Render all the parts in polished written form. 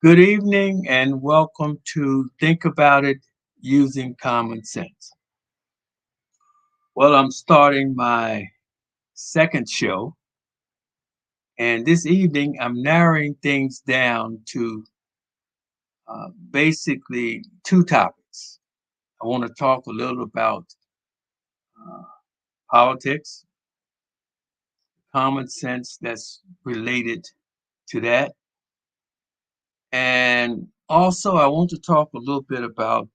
Good evening and welcome to Think About It Using Common Sense. Well, I'm starting my second show, and this evening I'm narrowing things down to basically two topics. I want to talk a little about uh, politics, common sense that's related to that, and also I want to talk a little bit about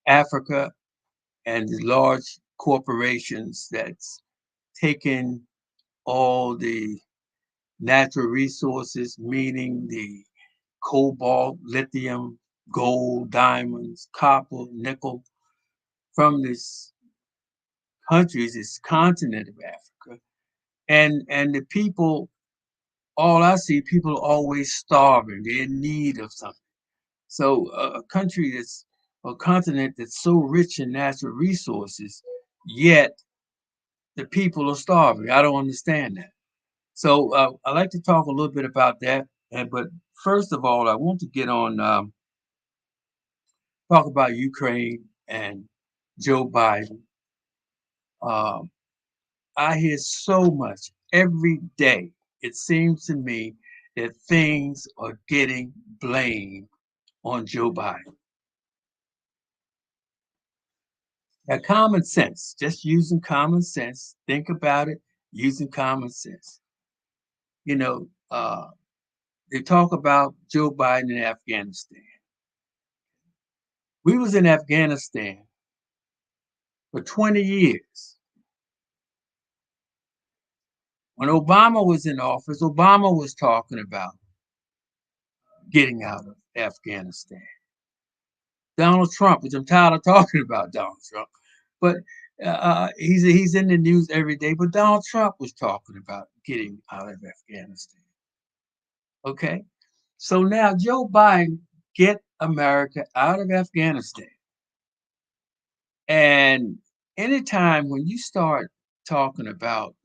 Africa and the large corporations that's taken all the natural resources, meaning the cobalt, lithium, gold, diamonds, copper, nickel, from this countries, this continent of Africa. And the people, all I see, people are always starving. They're in need of something. So a country that's a continent that's so rich in natural resources, yet the people are starving. I don't understand that. So I'd like to talk a little bit about that. But first of all, I want to get on talk about Ukraine and Joe Biden. Um, I hear so much every day. It seems to me that things are getting blamed on Joe Biden. Now, common sense, just using common sense, think about it using common sense. You know, they talk about Joe Biden in Afghanistan. We was in Afghanistan for 20 years. When Obama was in office, Obama was talking about getting out of Afghanistan. Donald Trump, which I'm tired of talking about Donald Trump, but he's in the news every day. But Donald Trump was talking about getting out of Afghanistan. Okay, so now Joe Biden get America out of Afghanistan, and anytime when you start talking about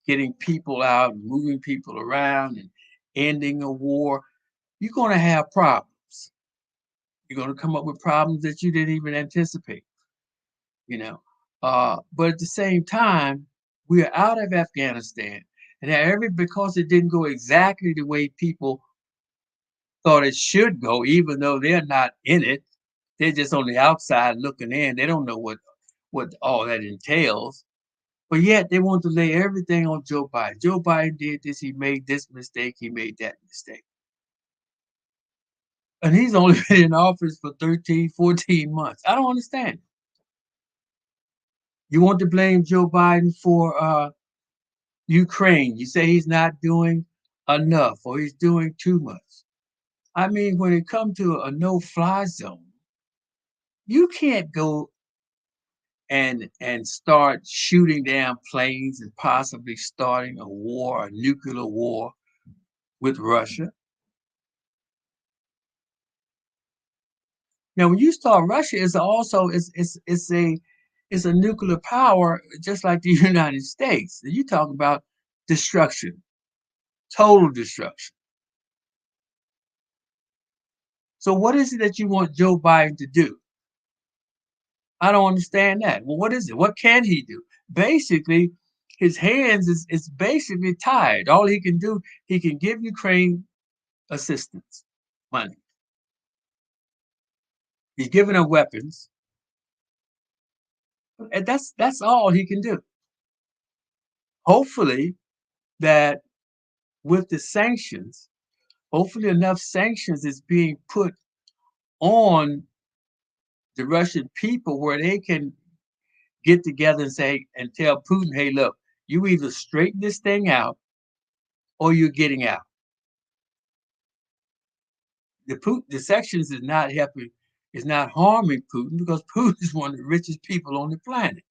getting people out, moving people around, and ending a war, you're going to have problems. You're going to come up with problems that you didn't even anticipate, you know. But at the same time, we are out of Afghanistan, and because it didn't go exactly the way people thought it should go, even though they're not in it, they're just on the outside looking in. They don't know what all that entails. But yet they want to lay everything on Joe Biden. Joe Biden did this, he made this mistake, he made that mistake. And he's only been in office for 13, 14 months. I don't understand. You want to blame Joe Biden for Ukraine. You say he's not doing enough or he's doing too much. I mean, when it comes to a no-fly zone, you can't go and start shooting down planes and possibly starting a war, a nuclear war with Russia. Now, when you start Russia, is also it's a nuclear power just like the United States. You talk about destruction, total destruction. So, what is it that you want Joe Biden to do? I don't understand that. Well, what is it? What can he do? Basically, his hands is basically tied. All he can do, he can give Ukraine assistance, money. He's giving them weapons, and that's all he can do. Hopefully, that with the sanctions, hopefully enough sanctions is being put on the Russian people where they can get together and say and tell Putin, hey, look, you either straighten this thing out or you're getting out. The sanctions is not helping, is not harming Putin because Putin is one of the richest people on the planet.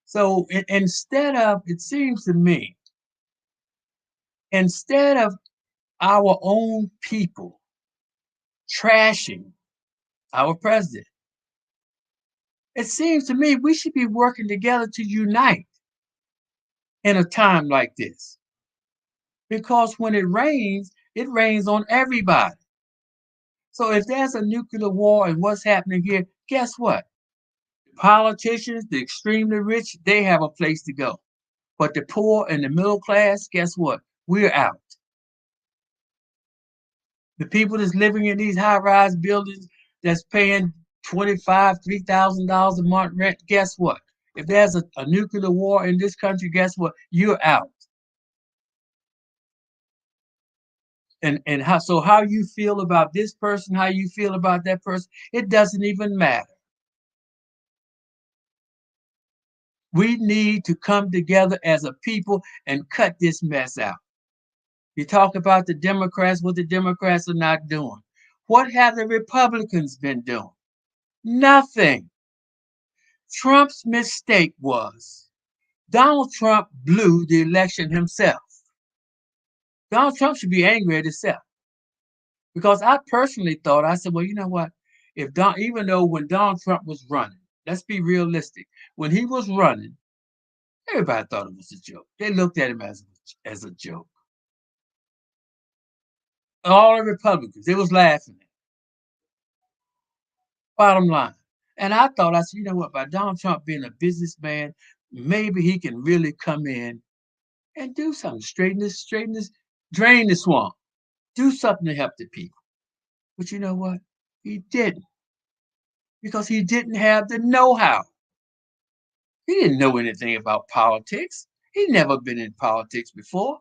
So instead of, it seems to me, instead of our own people trashing our president, it seems to me we should be working together to unite. in a time like this. Because when it rains on everybody. So if there's a nuclear war and what's happening here, guess what? The politicians, the extremely rich, they have a place to go. But the poor and the middle class, guess what? We're out. The people that's living in these high-rise buildings that's paying 25, $3,000 a month rent, guess what? If there's a nuclear war in this country, guess what? You're out. And how you feel about this person, how you feel about that person, it doesn't even matter. We need to come together as a people and cut this mess out. You talk about the Democrats, what the Democrats are not doing. What have the Republicans been doing? Nothing. Trump's mistake was Donald Trump blew the election himself. Donald Trump should be angry at himself because I personally thought, I said, well, you know what? Even though when Donald Trump was running, let's be realistic. When he was running, everybody thought it was a joke. They looked at him as a joke. All the Republicans, they was laughing at him. Bottom line. And I said, you know what, by Donald Trump being a businessman, maybe he can really come in and do something, straighten this, drain the swamp, do something to help the people. But you know what? He didn't because he didn't have the know-how. He didn't know anything about politics. He'd never been in politics before.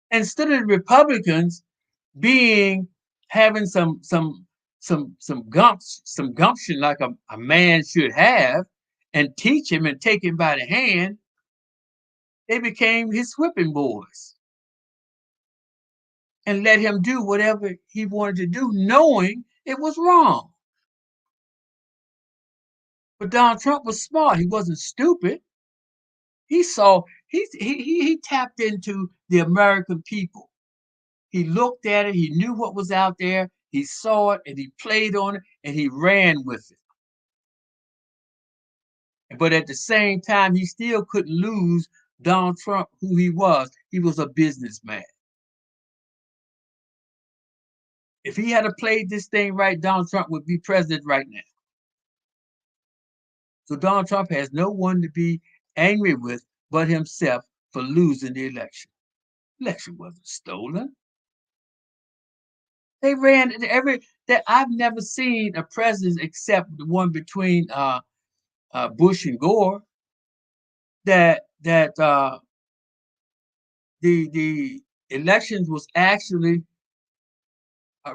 Instead of the Republicans being having some gumption like a man should have and teach him and take him by the hand, they became his whipping boys and let him do whatever he wanted to do, knowing it was wrong. But Donald Trump was smart. He wasn't stupid. He tapped into the American people. He looked at it, he knew what was out there, he saw it, and he played on it, and he ran with it. But at the same time, he still couldn't lose Donald Trump, who he was. He was a businessman. If he had played this thing right, Donald Trump would be president right now. So Donald Trump has no one to be angry with but himself for losing the election. The election wasn't stolen. They ran every that I've never seen a president except the one between Bush and Gore that the elections was actually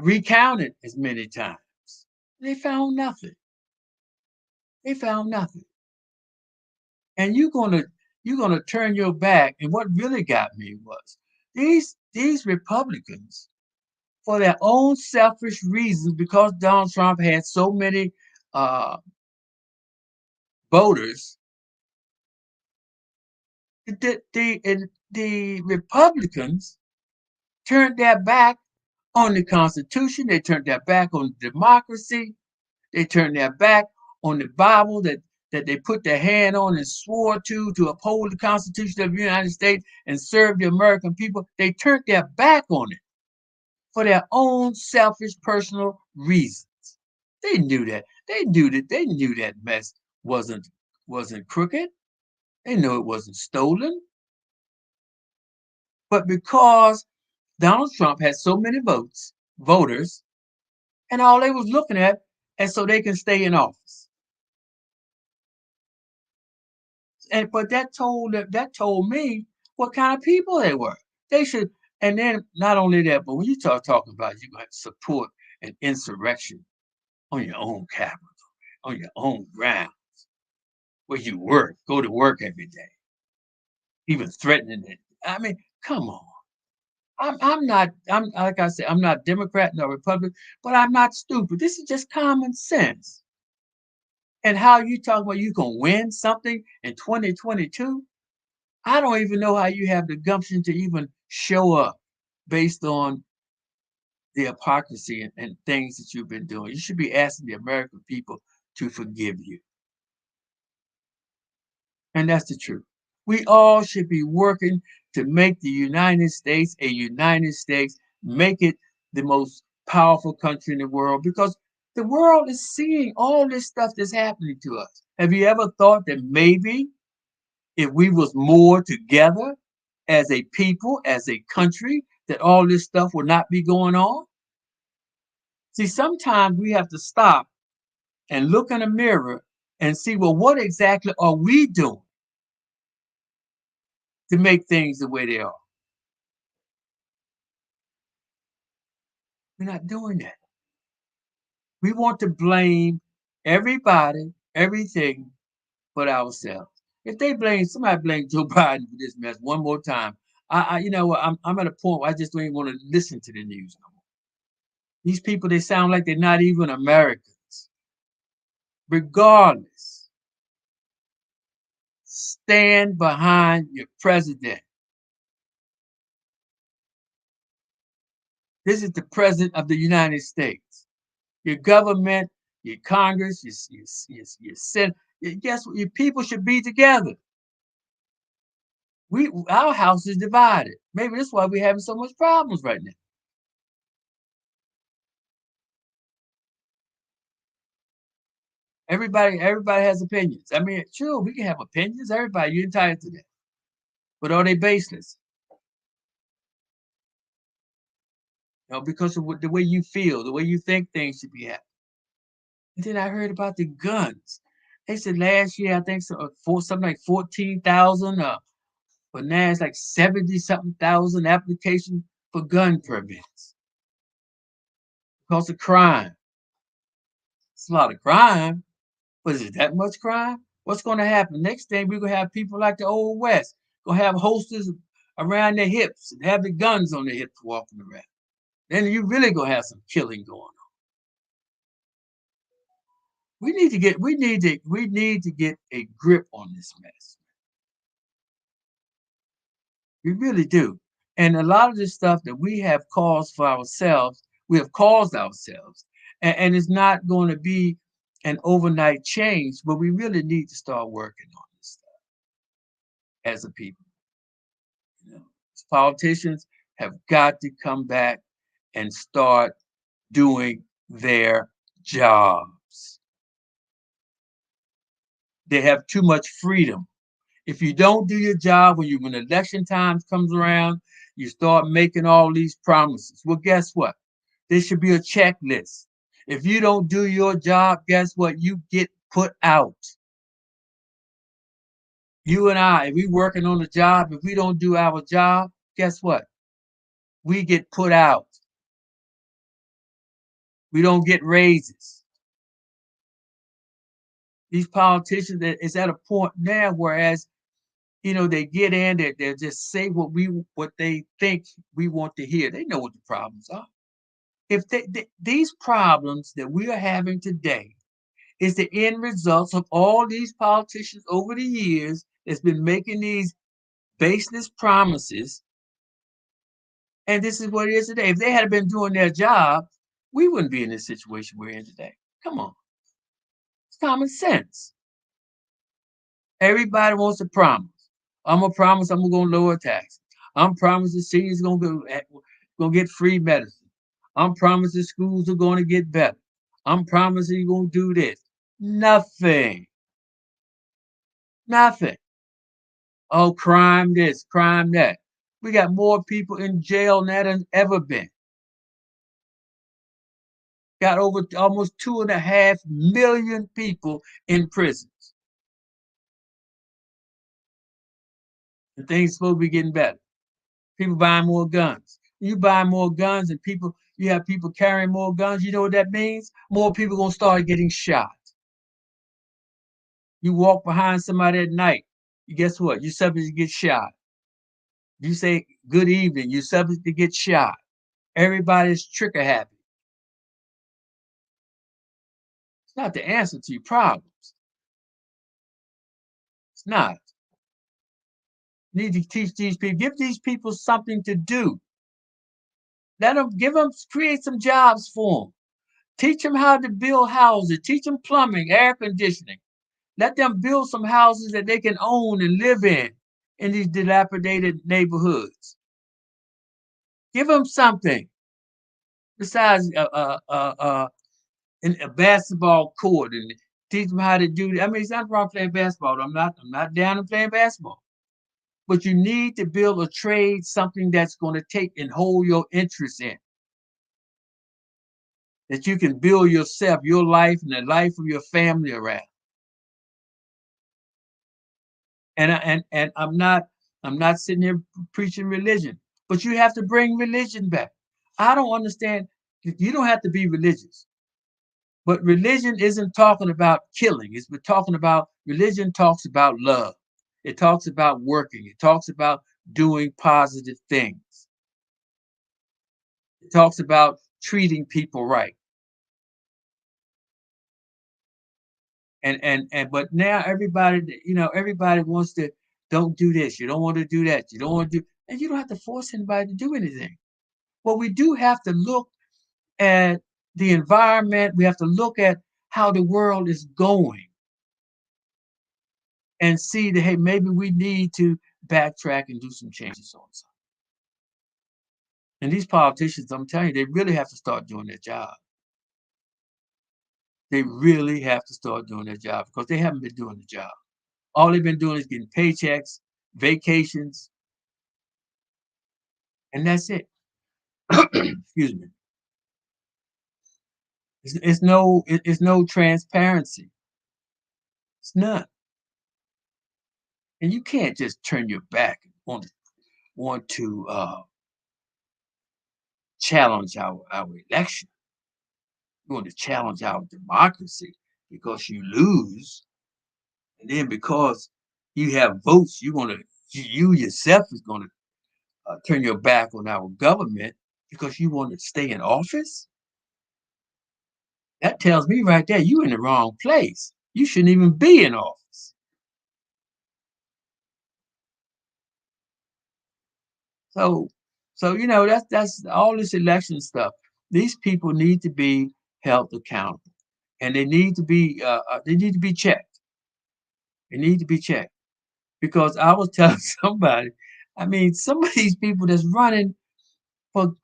recounted as many times. They found nothing. They found nothing. And you're gonna turn your back. And what really got me was these Republicans, for their own selfish reasons, because Donald Trump had so many uh, voters, the Republicans turned their back on the Constitution. They turned their back on democracy. They turned their back on the Bible that they put their hand on and swore to uphold the Constitution of the United States and serve the American people. They turned their back on it for their own selfish personal reasons. They knew that. They knew that mess wasn't crooked. They knew it wasn't stolen. But because Donald Trump had so many voters, and all they was looking at, and so they can stay in office. And but that told me what kind of people they were. They should, and then not only that, but when you start talking about you got to support an insurrection on your own capital, on your own ground, where you work, go to work every day, even threatening it. I mean, come on. I'm not, I'm like I said, I'm not Democrat nor Republican, but I'm not stupid. This is just common sense. And how you talk about you can win something in 2022? I don't even know how you have the gumption to even show up based on the hypocrisy and things that you've been doing. You should be asking the American people to forgive you. And that's the truth. We all should be working to make the United States a United States, make it the most powerful country in the world because the world is seeing all this stuff that's happening to us. Have you ever thought that maybe if we was more together as a people, as a country, that all this stuff would not be going on? See, sometimes we have to stop and look in the mirror and see, well, what exactly are we doing to make things the way they are? We're not doing that. We want to blame everybody, everything but ourselves. If they blame somebody, blame Joe Biden for this mess one more time. You know what? I'm at a point where I just don't even want to listen to the news no more. These people, they sound like they're not even Americans. Regardless, stand behind your president. This is the president of the United States. Your government, your Congress, your Senate. Guess what? Your people should be together. Our house is divided. Maybe that's why we're having so much problems right now. Everybody has opinions. I mean, sure, we can have opinions. Everybody, you're entitled to that. But are they baseless? You know, because of the way you feel, the way you think things should be happening. And then I heard about the guns. They said last year, I think something like 14,000, but now it's like 70 something thousand applications for gun permits because of crime. It's a lot of crime, but is it that much crime? What's going to happen? Next thing, we're going to have people like the Old West, going to have holsters around their hips and have the guns on their hips walking around. Then you really going to have some killing going on. We need to get a grip on this mess. We really do. And a lot of this stuff that we have caused for ourselves, we have caused ourselves. And it's not going to be an overnight change, but we really need to start working on this stuff as a people. You know, politicians have got to come back and start doing their jobs. They have too much freedom. If you don't do your job when election time comes around, you start making all these promises. Well, guess what? There should be a checklist. If you don't do your job, guess what? You get put out. You and I, if we working on a job, if we don't do our job, guess what? We get put out. We don't get raises. These politicians, it's at a point now, whereas they get in, they just say what they think we want to hear. They know what the problems are. If these problems that we are having today is the end results of all these politicians over the years that's been making these baseless promises, and this is what it is today. If they had been doing their job, we wouldn't be in this situation we're in today. Come on, it's common sense. Everybody wants to promise. I'm gonna promise I'm gonna lower taxes. I'm promising seniors gonna get free medicine. I'm promising schools are gonna get better. I'm promising you're gonna do this. Nothing. Nothing. Oh, crime this, crime that. We got more people in jail now than ever been. Got over almost 2.5 million people in prisons. And things supposed to be getting better. People buying more guns. You buy more guns and you have people carrying more guns. You know what that means? More people gonna start getting shot. You walk behind somebody at night. Guess what? You're subject to get shot. You say good evening. You're subject to get shot. Everybody's trigger happy. It's not the answer to your problems. It's not. You need to teach these people. Give these people something to do. Create some jobs for them. Teach them how to build houses. Teach them plumbing, air conditioning. Let them build some houses that they can own and live in. in these dilapidated neighborhoods. Give them something besides a basketball court and teach them how to do that. I mean, it's not wrong playing basketball. I'm not down in playing basketball. But you need to build a trade, something that's going to take and hold your interest in, that you can build yourself, your life, and the life of your family around. And I'm not sitting here preaching religion, but you have to bring religion back. I don't understand. You don't have to be religious, but religion isn't talking about killing. It's we're talking about religion talks about love. It talks about working. It talks about doing positive things. It talks about treating people right. And but now everybody, everybody wants to don't do this. You don't want to do that. You don't want to do, and you don't have to force anybody to do anything. Well, we do have to look at the environment. We have to look at how the world is going and see that, hey, maybe we need to backtrack and do some changes on something. And these politicians, I'm telling you, they really have to start doing their job. They really have to start doing their job because they haven't been doing the job. All they've been doing is getting paychecks, vacations, and that's it. Excuse me. It's no transparency. It's none. And you can't just turn your back and want to challenge our election. You want to challenge our democracy because you lose, and then because you have votes, you yourself is going to turn your back on our government because you want to stay in office. That tells me right there you in the wrong place. You shouldn't even be in office. So, that's all this election stuff. These people need to be held accountable, and they need to be checked. They need to be checked because I was telling somebody, I mean, some of these people that's running for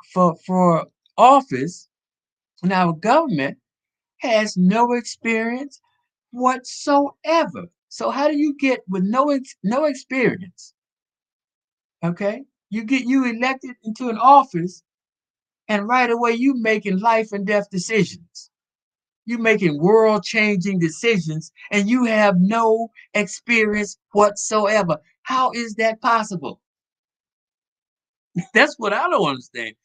office in our government has no experience whatsoever. So how do you get with no experience? Okay, you elected into an office, and right away you making life and death decisions. You making world changing decisions, and you have no experience whatsoever. How is that possible? That's what I don't understand.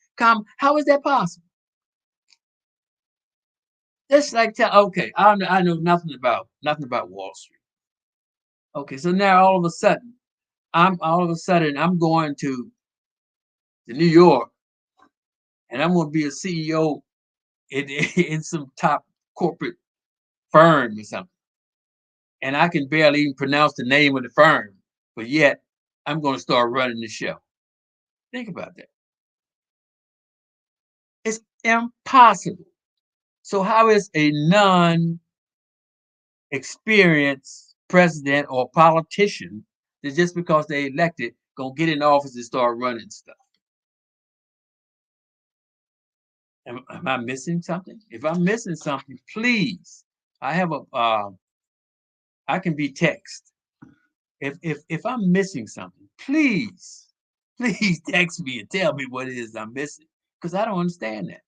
How is that possible? That's like okay, I know nothing about Wall Street. Okay, so now all of a sudden I'm going to New York, and I'm going to be a CEO in in some top corporate firm or something, and I can barely even pronounce the name of the firm, but yet I'm going to start running the show. Think about that. It's impossible. So how is a non-experienced president or politician that just because they elected gonna get in office and start running stuff? Am I missing something? If I'm missing something, please. I have I can be text. If I'm missing something, please text me and tell me what it is I'm missing because I don't understand that.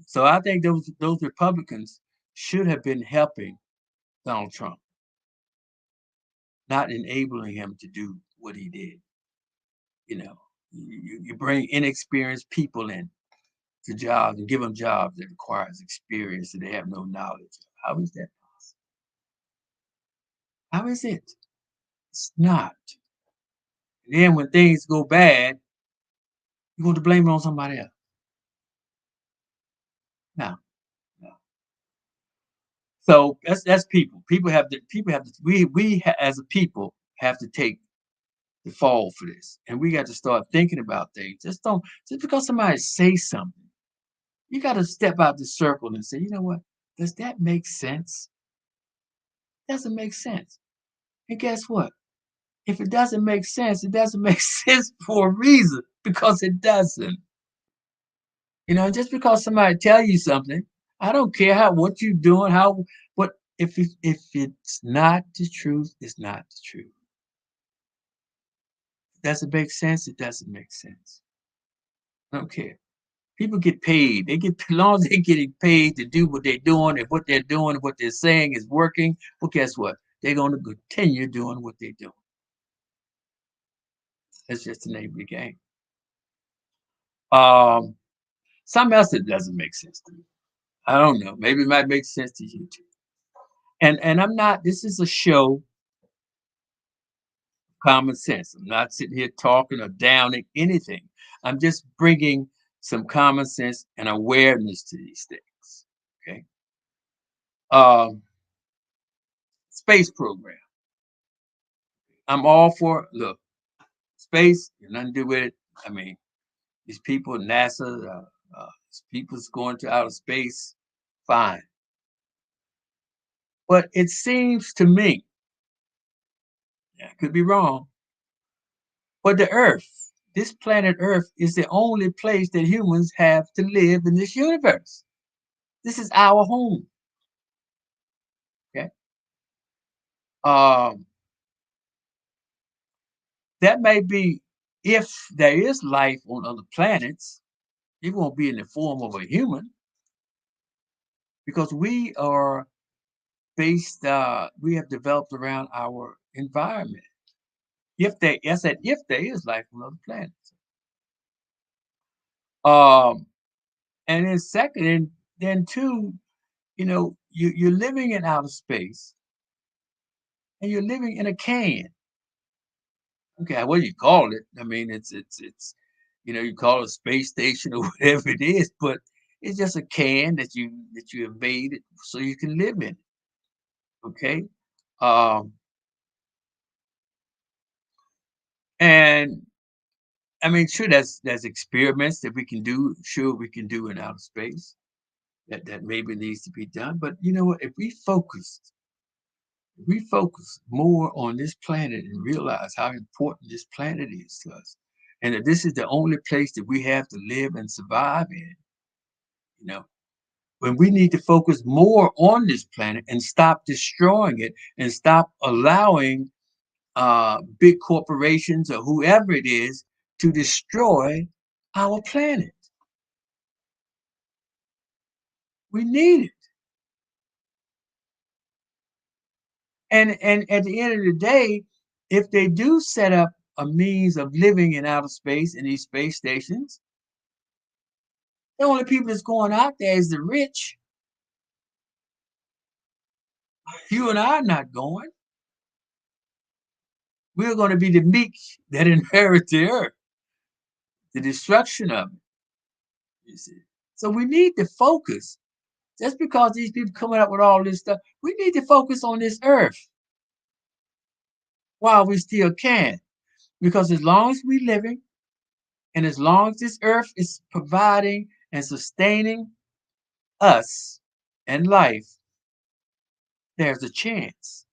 So I think those Republicans should have been helping Donald Trump, not enabling him to do what he did. You bring inexperienced people in to jobs and give them jobs that requires experience that they have no knowledge of. How is that possible? How is it? It's not. And then when things go bad, you want to blame it on somebody else. No, no. So that's people. As a people have to take the fall for this, and we got to start thinking about things. Just because somebody says something, you got to step out the circle and say, you know what? Does that make sense? Doesn't make sense. And guess what? If it doesn't make sense, it doesn't make sense for a reason because it doesn't. Just because somebody tell you something, I don't care how what you're doing, how what if it's not the truth, it's not the truth. Does it make sense? It doesn't make sense. I don't care. People get paid. They get as long as they're getting paid to do what they're doing, and what they're doing, what they're saying is working. Well, guess what? They're going to continue doing what they're doing. That's just the name of the game. Um, Something else that doesn't make sense to me. I don't know. Maybe it might make sense to you too. And I'm not. This is a show, common sense. I'm not sitting here talking or downing anything. I'm just bringing some common sense and awareness to these things. Okay. Um, Space program. I'm all for. Look, space. Nothing to do with it. I mean, these people, NASA, these people's going to outer space. Fine. But it seems to me, I could be wrong, but the Earth, this planet Earth, is the only place that humans have to live in this universe. This is our home. Okay. Um, that may be if there is life on other planets, it won't be in the form of a human because we are based. We have developed around our environment. If there, I said, if there is life on other planets. Um, and then second, and then two, you're living in outer space and you're living in a can. Okay, what do you call it? I mean, it's you call it a space station or whatever it is, but it's just a can that you have made it so you can live in it. Okay. Um, and I mean, sure, there's experiments that we can do, sure we can do in outer space that maybe needs to be done. But you know what? If we focus more on this planet and realize how important this planet is to us, and that this is the only place that we have to live and survive in, you know, when we need to focus more on this planet and stop destroying it and stop allowing big corporations or whoever it is to destroy our planet. We need it. And at the end of the day, if they do set up a means of living in outer space in these space stations, the only people that's going out there is the rich. You and I are not going. We're going to be the meek that inherit the earth, the destruction of it. You see. So we need to focus. Just because these people coming up with all this stuff, we need to focus on this earth while we still can. Because as long as we're living and as long as this earth is providing and sustaining us and life, there's a chance.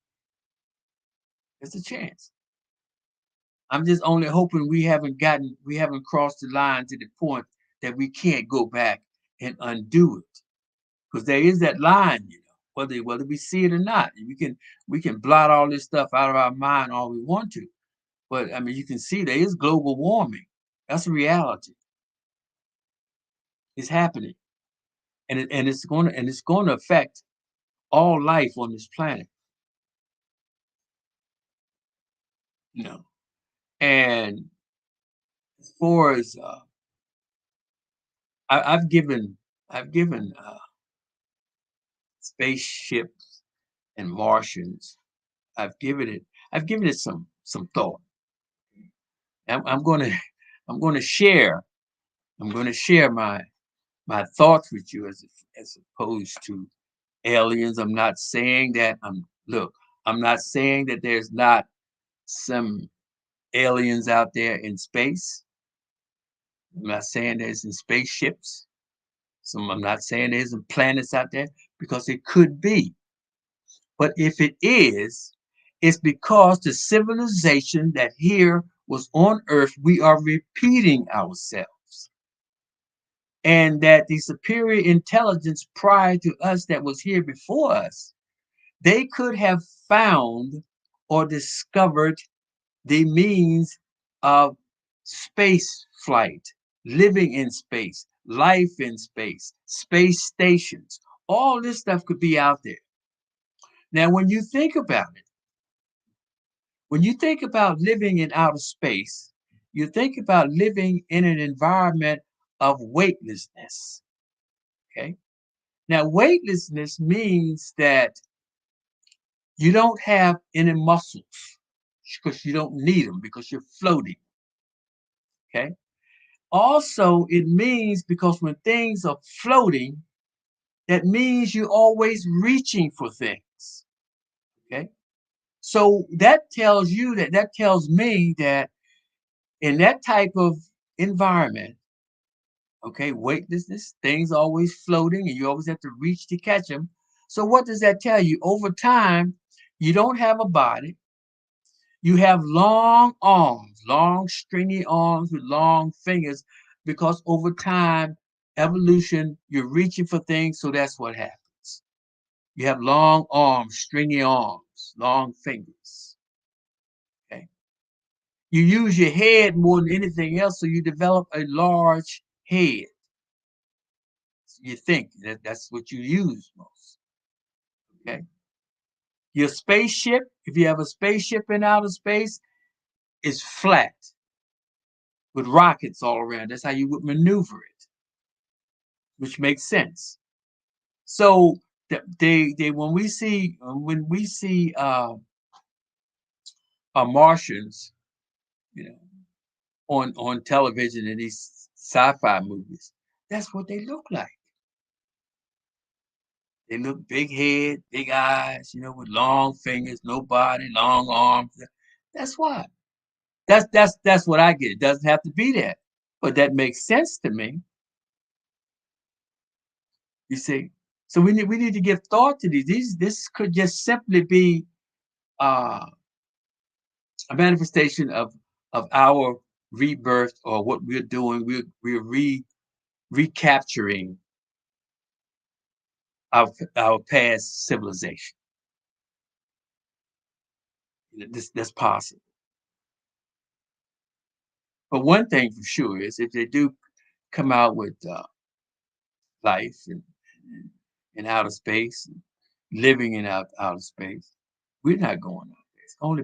There's a chance. I'm just only hoping we haven't crossed the line to the point that we can't go back and undo it. Because there is that line, whether we see it or not. We can blot all this stuff out of our mind all we want to. But I mean, you can see there is global warming. That's a reality. It's happening, and it's going to affect all life on this planet. You know, and as far as I've given spaceships and Martians. I've given it some thought. I'm going to I'm going to share my thoughts with you as opposed to aliens. I'm not saying that I'm not saying that there's not some aliens out there in space. I'm not saying there's in spaceships. I'm not saying there's in planets out there because it could be. But if it is, It's because the civilization that here was on earth, we are repeating ourselves. And that the superior intelligence prior to us that was here before us, they could have found or discovered the means of space flight, living in space, life in space, space stations. All this stuff could be out there. Now, when you think about living in outer space, you think about living in an environment of weightlessness. Okay. Now, weightlessness means that you don't have any muscles because you don't need them because you're floating. Okay. Also, it means because when things are floating, that means you're always reaching for things. Okay. So that tells me that in that type of environment, okay, weightlessness, things always floating and you always have to reach to catch them. So what does that tell you? Over time, you don't have a body. You have long arms, long stringy arms with long fingers, because over time, evolution, you're reaching for things, so that's what happens. You have long arms, stringy arms, long fingers. Okay. You use your head more than anything else, so you develop a large head. You think that's what you use most. Okay. Your spaceship, if you have a spaceship in outer space, is flat with rockets all around. That's how you would maneuver it, which makes sense. So they when we see Martians, you know, on television in these sci-fi movies, that's what they look like. They look big head, big eyes, with long fingers, no body, long arms. That's why. That's what I get. It doesn't have to be that, but that makes sense to me. You see, so we need to give thought to these. This could just simply be uh, a manifestation of our rebirth or what we're doing. We're recapturing our past civilization. That's possible. But one thing for sure is if they do come out with life in outer space, living in outer space, we're not going out there. It's only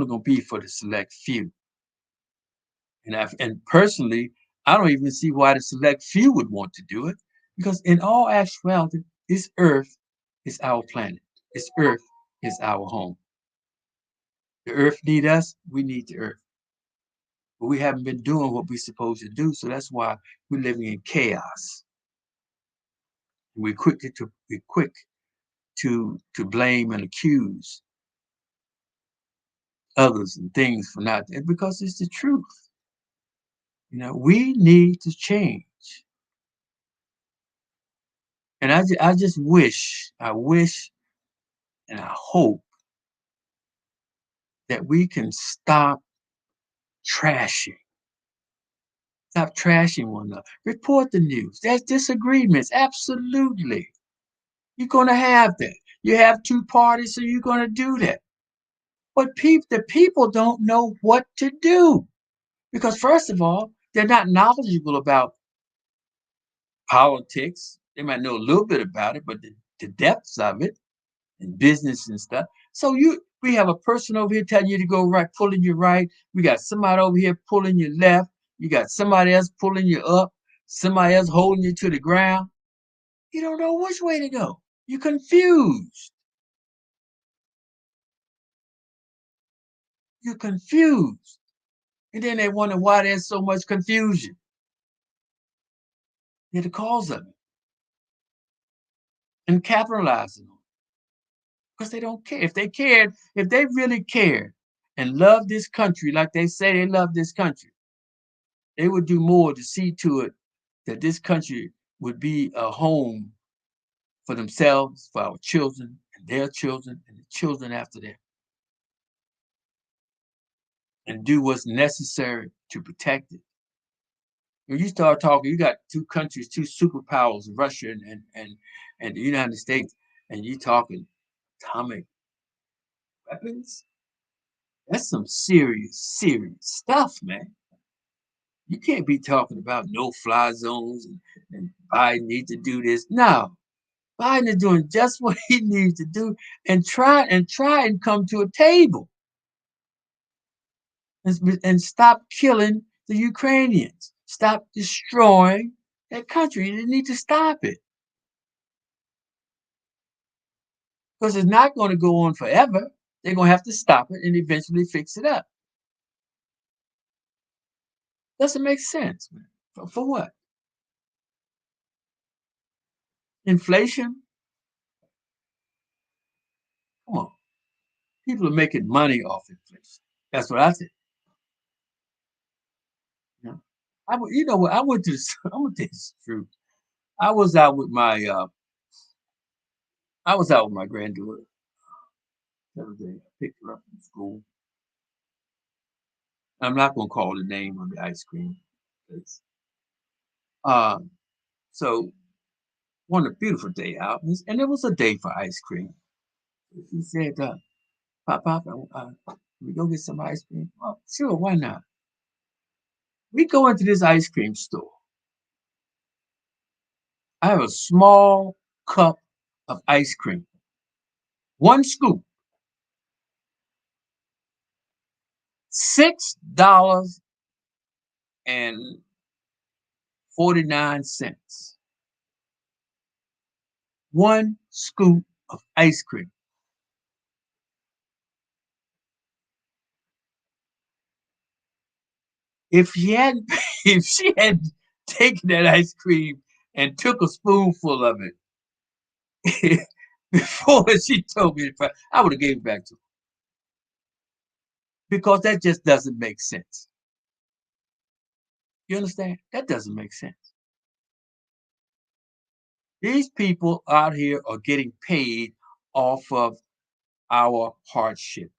going to be for the select few. And personally, I don't even see why the select few would want to do it, because in all actuality, this Earth is our planet. This Earth is our home. The Earth need us. We need the Earth. But we haven't been doing what we're supposed to do, so that's why we're living in chaos. We're quick to blame and accuse others and things for not, because it's the truth. We need to change. And I just wish and I hope that we can trashing, stop trashing one another. Report the news. There's disagreements, absolutely. You're gonna have that. You have two parties, so you're gonna do that. But the people don't know what to do, because first of all, they're not knowledgeable about politics. They might know a little bit about it, but the depths of it and business and stuff. So we have a person over here telling you to go right, pulling you right. We got somebody over here pulling you left. You got somebody else pulling you up. Somebody else holding you to the ground. You don't know which way to go. You're confused. You're confused. And then they wonder why there's so much confusion. They're the cause of it. And capitalizing on it. Because they don't care. If they really cared and love this country like they say they love this country, they would do more to see to it that this country would be a home for themselves, for our children, and their children, and the children after them. and do what's necessary to protect it. When you start talking, you got two countries, two superpowers, Russia and the United States, and you talking atomic weapons. That's some serious stuff, man. You can't be talking about no-fly zones and Biden needs to do this. No, Biden is doing just what he needs to do and try and come to a table and stop killing the Ukrainians. Stop destroying that country. They need to stop it because it's not going to go on forever. They're going to have to stop it and eventually fix it up. Doesn't make sense, man. For what? Inflation? Come on. People are making money off inflation. That's what I think. You know, you know what? I went to. I'm gonna tell you the truth. I was out with my. I was out with my granddaughter the other day. I picked her up from school. I'm not gonna call the name of the ice cream place. Uh, so one a beautiful day out, and it was a day for ice cream. She said, "Pop, we go get some ice cream." Oh, sure, why not? We go into this ice cream store. I have a small cup of ice cream, one scoop, $6.49. One scoop of ice cream. If she hadn't, if she had taken that ice cream and took a spoonful of it before she told me, I would have gave it back to her because that just doesn't make sense. You understand? That doesn't make sense. These people out here are getting paid off of our hardship.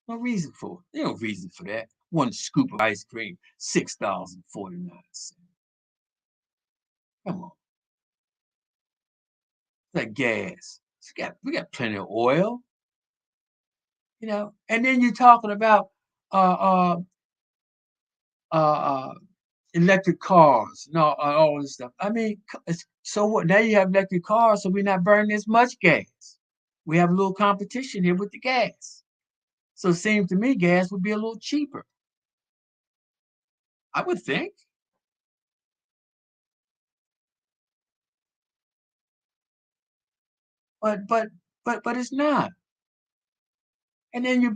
No reason for it. There's no reason for that. One scoop of ice cream, $6.49. Come on. It's like gas. We got plenty of oil, you know. And then you're talking about uh uh uh electric cars, no, all this stuff. I mean, so what? Now you have electric cars, so we're not burning as much gas. We have a little competition here with the gas. So it seems to me gas would be a little cheaper. I would think. But it's not. And then you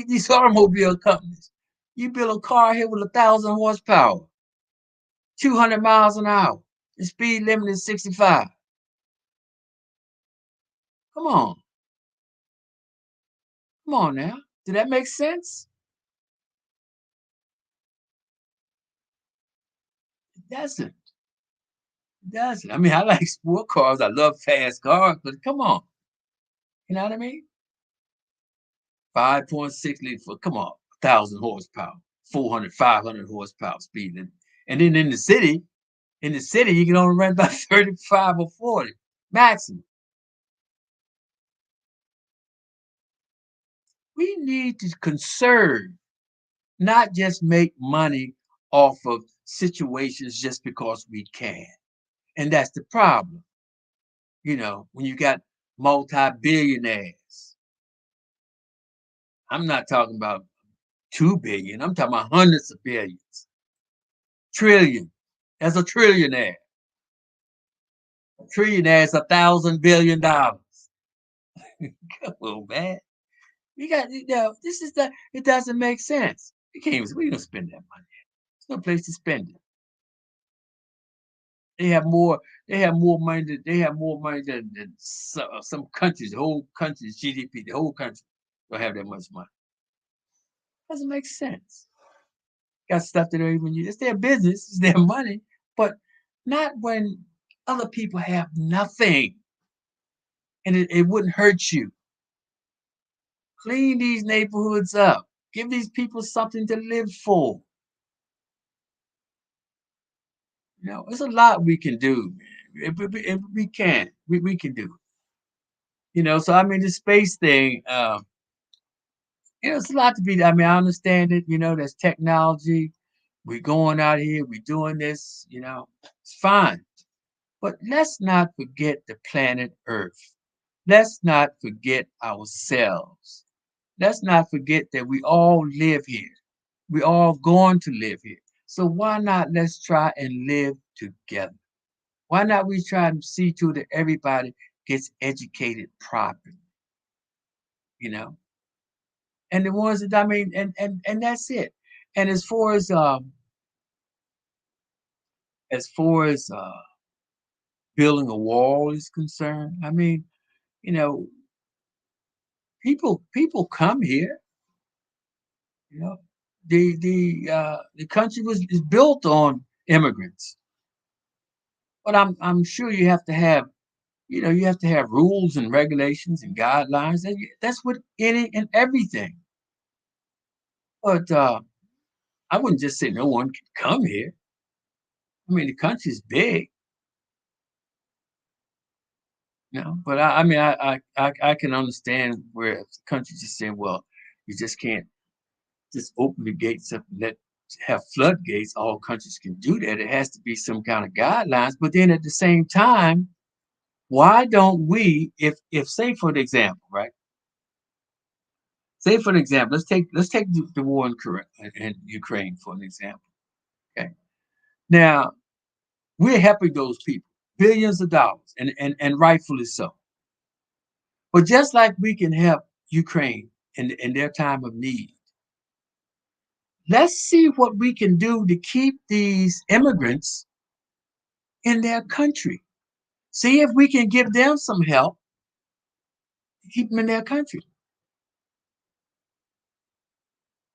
these automobile companies, you build a car here with 1,000 horsepower, 200 miles an hour. The speed limit is 65. Come on, come on now. Did that make sense? It doesn't. It doesn't. I mean, I like sport cars. I love fast cars, but come on. You know what I mean? 5.6 liter for come on, 1,000 horsepower, 400, 500 horsepower speed limit. And then in the city, you can only run about 35 or 40 maximum. We need to conserve, not just make money off of situations just because we can. And that's the problem. You know, when you got multi-billionaires, I'm not talking about 2 billion, I'm talking about hundreds of billions, trillion. As a trillionaire, a trillionaire is $1,000 billion. Come on, man. We got, you know, this is the, it doesn't make sense. You can't even, we don't spend that money. There's no place to spend it. They have more. They have more money. They have more money than some countries. The whole country's GDP. The whole country don't have that much money. Doesn't make sense. Got stuff they don't even use. It's their business. It's their money, but not when other people have nothing, and it wouldn't hurt you. Clean these neighborhoods up. Give these people something to live for. There's a lot we can do, man. If we can. We can do it. So I mean the space thing, it's a lot to be. I mean, I understand it, there's technology. We're going out here, we're doing this, it's fine. But let's not forget the planet Earth. Let's not forget ourselves. Let's not forget that we all live here. We all going to live here. So why not let's try and live together? Why not we try and see to that everybody gets educated properly, you know? And the ones that I mean, and that's it. And as far as building a wall is concerned, I mean, you know, people come here, you know. The country was is built on immigrants. But I'm sure you have to have rules and regulations and guidelines. That's with any and everything. But I wouldn't just say no one can come here. I mean, the country's big, But I mean, I can understand where the country's just saying, well, you just can't just open the gates up and let have floodgates. All countries can do that. It has to be some kind of guidelines. But then at the same time, why don't we, if say for the example, right? Say for an example, let's take the war in Ukraine for an example. Okay. Now we're helping those people, billions of dollars, and rightfully so. But just like we can help Ukraine in their time of need, let's see what we can do to keep these immigrants in their country. See if we can give them some help to keep them in their country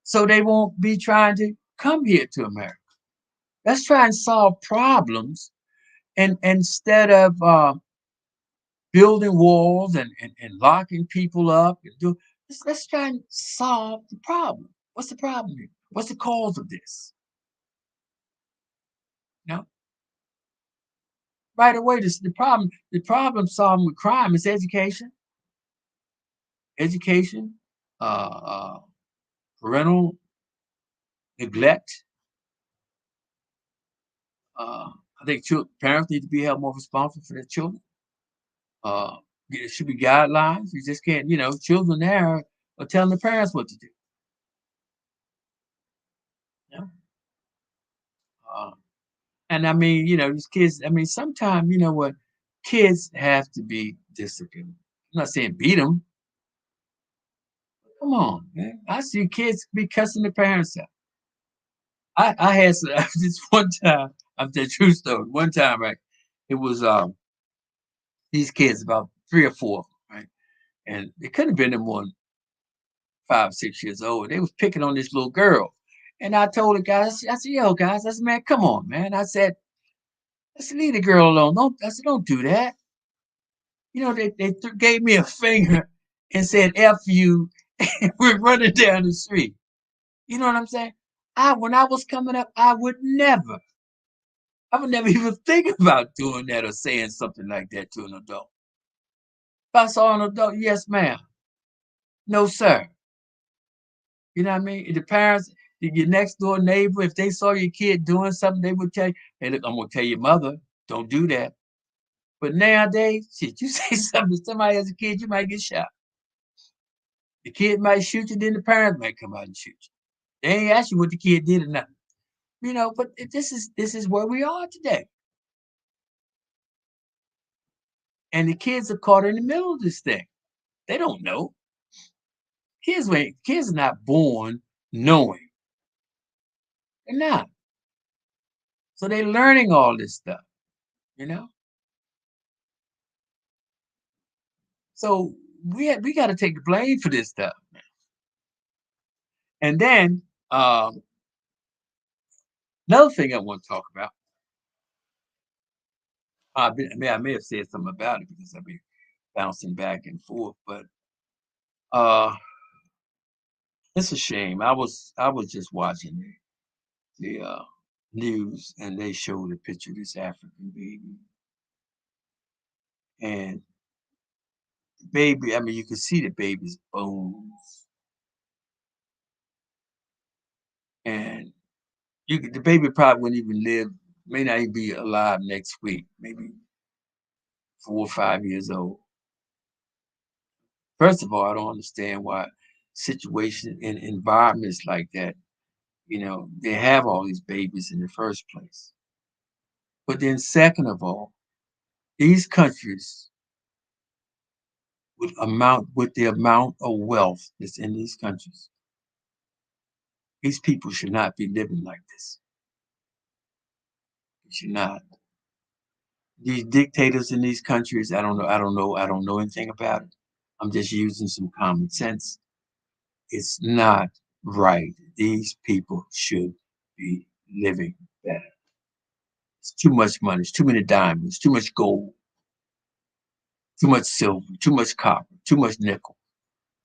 so they won't be trying to come here to America. Let's try and solve problems and instead of building walls and locking people up let's try and solve the problem. What's the problem here? What's the cause of this? You know, right away, the problem solving with crime is education, parental neglect. I think parents need to be held more responsible for their children. There should be guidelines. You just can't, children there are telling the parents what to do. You know? Uh, and I mean, these kids. I mean, sometimes you know what, kids have to be disciplined. I'm not saying beat them. Come on, man. I see kids be cussing their parents out. I had this one time. I'm the true story. One time, right? It was these kids, about 3 or 4, right? And it could have been them one 5, 6 years old. They was picking on this little girl. And I told the guys, I said, yo, guys, I said, man, come on, man. I said, leave the girl alone. I said, don't do that. They gave me a finger and said, F you. And we're running down the street. You know what I'm saying? When I was coming up, I would never even think about doing that or saying something like that to an adult. If I saw an adult, yes, ma'am. No, sir. You know what I mean? If the parents, your next door neighbor, if they saw your kid doing something, they would tell you, hey, look, I'm gonna tell your mother, don't do that. But nowadays, shit, you say something to somebody as a kid, you might get shot. The kid might shoot you, then the parents might come out and shoot you. They ain't ask you what the kid did or nothing. But this is where we are today. And the kids are caught in the middle of this thing. They don't know. Kids are not born knowing. They're not. So they're learning all this stuff, you know? So we got to take the blame for this stuff. And then another thing I want to talk about. I may have said something about it because I've been bouncing back and forth, but uh, It's a shame. I was just watching the news, and they showed a picture of this African baby, and the baby. I mean, you could see the baby's bones, and the baby probably wouldn't even live. May not even be alive next week. Maybe 4 or 5 years old. First of all, I don't understand why situations in environments like that, they have all these babies in the first place. But then, second of all, these countries, with the amount of wealth that's in these countries, these people should not be living like this. They should not. These dictators in these countries, I don't know anything about it. I'm just using some common sense. It's not right. These people should be living better. It's too much money, it's too many diamonds, too much gold, too much silver, too much copper, too much nickel,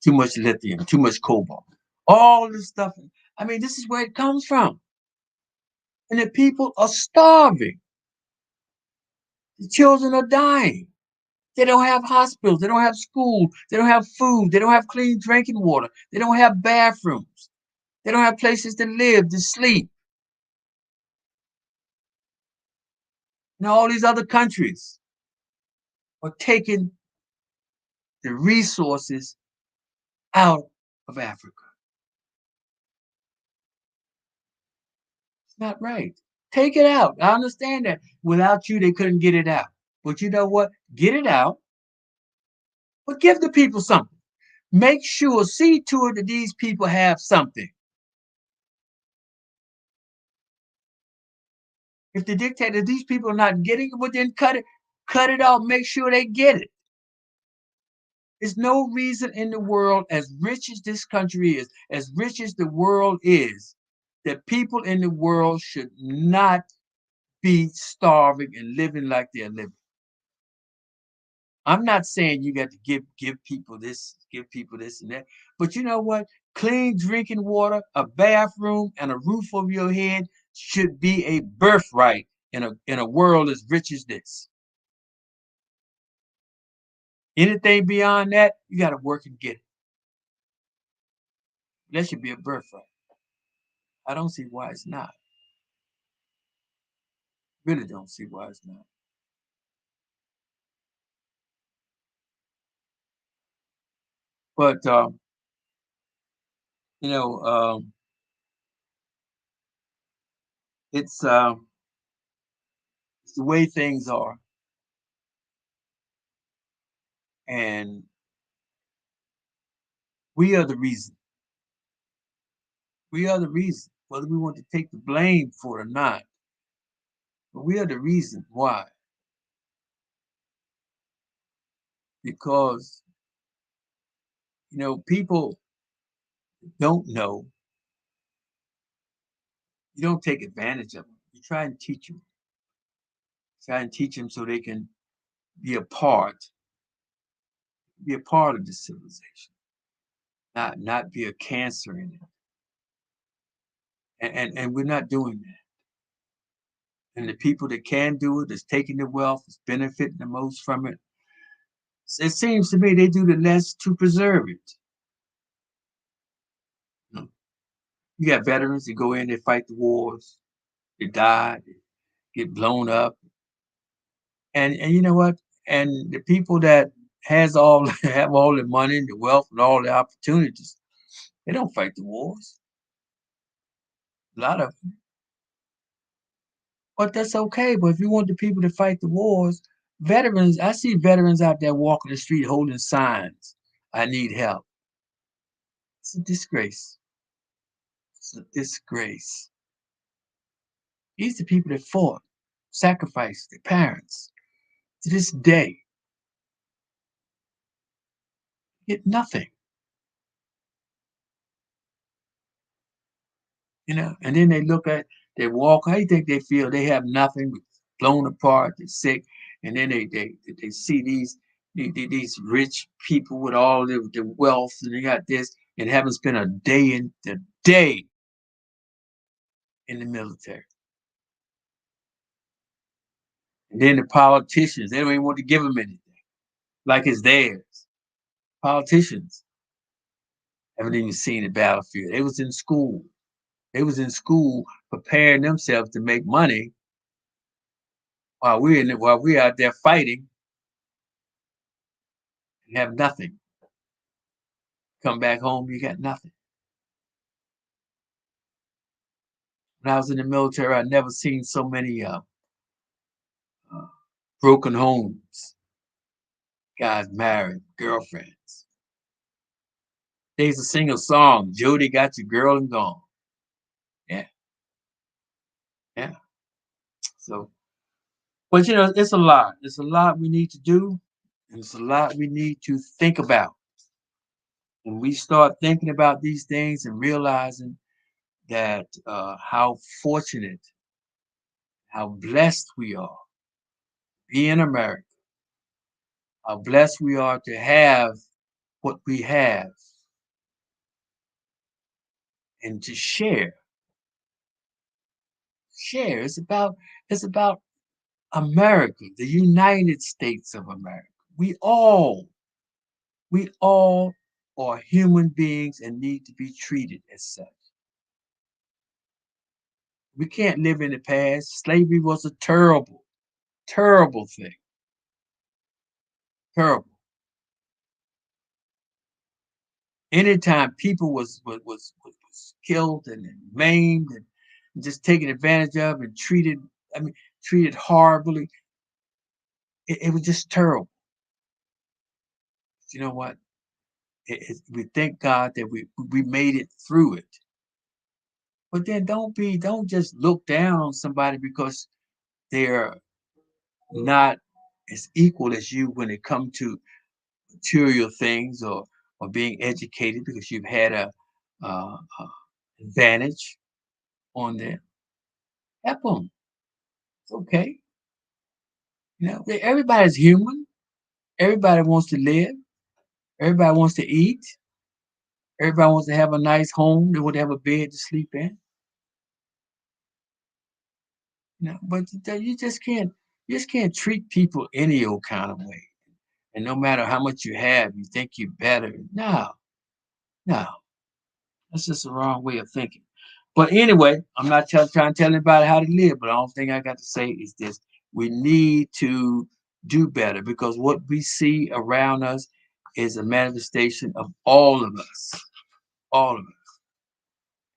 too much lithium, too much cobalt. All this stuff. I mean, this is where it comes from. And the people are starving. The children are dying. They don't have hospitals. They don't have school. They don't have food. They don't have clean drinking water. They don't have bathrooms. They don't have places to live, to sleep. And all these other countries are taking the resources out of Africa. It's not right. Take it out. I understand that. Without you, they couldn't get it out. But you know what? Get it out, but give the people something. Make sure, see to it that these people have something. If the dictator, these people are not getting it, well, then cut it off. Make sure they get it. There's no reason in the world, as rich as this country is, as rich as the world is, that people in the world should not be starving and living like they're living. I'm not saying you got to give people this and that, but you know what? Clean drinking water, a bathroom, and a roof over your head should be a birthright in a world as rich as this. Anything beyond that, you got to work and get it. That should be a birthright. I don't see why it's not. Really don't see why it's not. But you know, it's it's the way things are, and we are the reason. We are the reason, whether we want to take the blame for it or not. But we are the reason why, because people don't know. You don't take advantage of them. You try and teach them. Try and teach them so they can be a part, be a part of the civilization, not be a cancer in it. And we're not doing that. And the people that can do it, that's taking the wealth, is benefiting the most from it. It seems to me they do the less to preserve it. You know, you got veterans that go in, they fight the wars, they die, they get blown up, and you know what? And the people that has all have all the money, the wealth, and all the opportunities, they don't fight the wars. A lot of them. But that's okay. But if you want the people to fight the wars, veterans, I see veterans out there walking the street holding signs. I need help. It's a disgrace. It's a disgrace. These are people that fought, sacrificed their parents. To this day, get nothing. And then they walk. How do you think they feel? They have nothing, blown apart, they're sick, and then they see these rich people with all the wealth, and they got this. and haven't spent a day in the military. And then the politicians, they don't even want to give them anything, like it's theirs. Politicians haven't even seen the battlefield. They was in school. They was in school preparing themselves to make money while we're out there fighting and have nothing. Come back home, you got nothing. When I was in the military, I never seen so many uh, broken homes, guys married, girlfriends. They used to sing a song, Jody got your girl and gone. Yeah, yeah. So, but it's a lot. It's a lot we need to do, and it's a lot we need to think about. When we start thinking about these things and realizing that how fortunate, how blessed we are being American, how blessed we are to have what we have and to share. Share. It's about America, the United States of America. We all are human beings and need to be treated as such. We can't live in the past. Slavery was a terrible, terrible thing. Terrible. Anytime people was killed and maimed and just taken advantage of and treated, I mean, treated horribly, it was just terrible. You know what? We thank God that we made it through it. But then don't just look down on somebody because they're not as equal as you when it comes to material things or being educated because you've had a advantage on them. Help them. It's okay. Everybody's human. Everybody wants to live. Everybody wants to eat. Everybody wants to have a nice home. They want to have a bed to sleep in. But you just can't treat people any old kind of way. And no matter how much you have, you think you're better. No, no, that's just the wrong way of thinking. But anyway, I'm not trying to tell anybody how to live, but the only thing I got to say is this: we need to do better because what we see around us is a manifestation of all of us,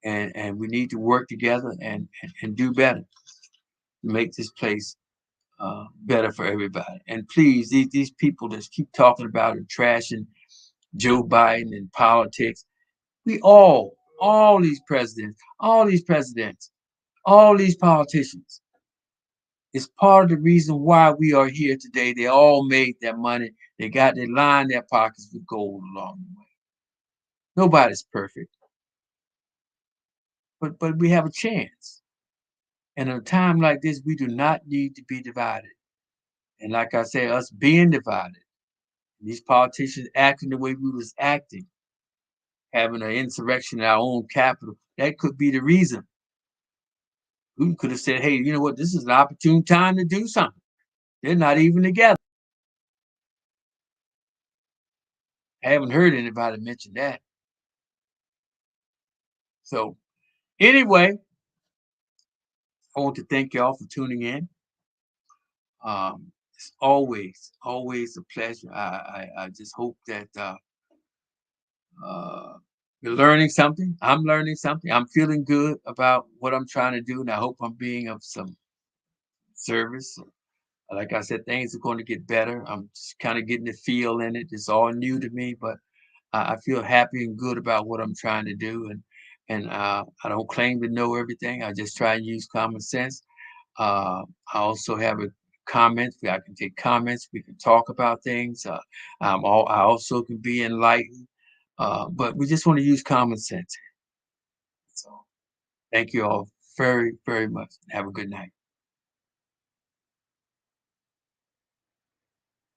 and we need to work together and do better to make this place better for everybody. And please, these people that keep talking about and trashing Joe Biden and politics, we all these presidents, all these politicians, is part of the reason why we are here today. They all made their money. They lined their pockets with gold along the way. Nobody's perfect, but we have a chance. And at a time like this, we do not need to be divided. And like I said, us being divided, these politicians acting the way we was acting, having an insurrection in our own capital, that could be the reason. We could have said, hey, you know what? This is an opportune time to do something. They're not even together. I haven't heard anybody mention that. So anyway, I want to thank y'all for tuning in. It's always a pleasure. I just hope that uh, you're learning something. I'm learning something. I'm feeling good about what I'm trying to do, and I hope I'm being of some service. Like I said, things are going to get better. I'm just kind of getting the feel in it. It's all new to me, but I feel happy and good about what I'm trying to do. And I don't claim to know everything. I just try and use common sense. I also have a comments. I can take comments. We can talk about things. I also can be enlightened. But we just want to use common sense. So thank you all very, very much. Have a good night.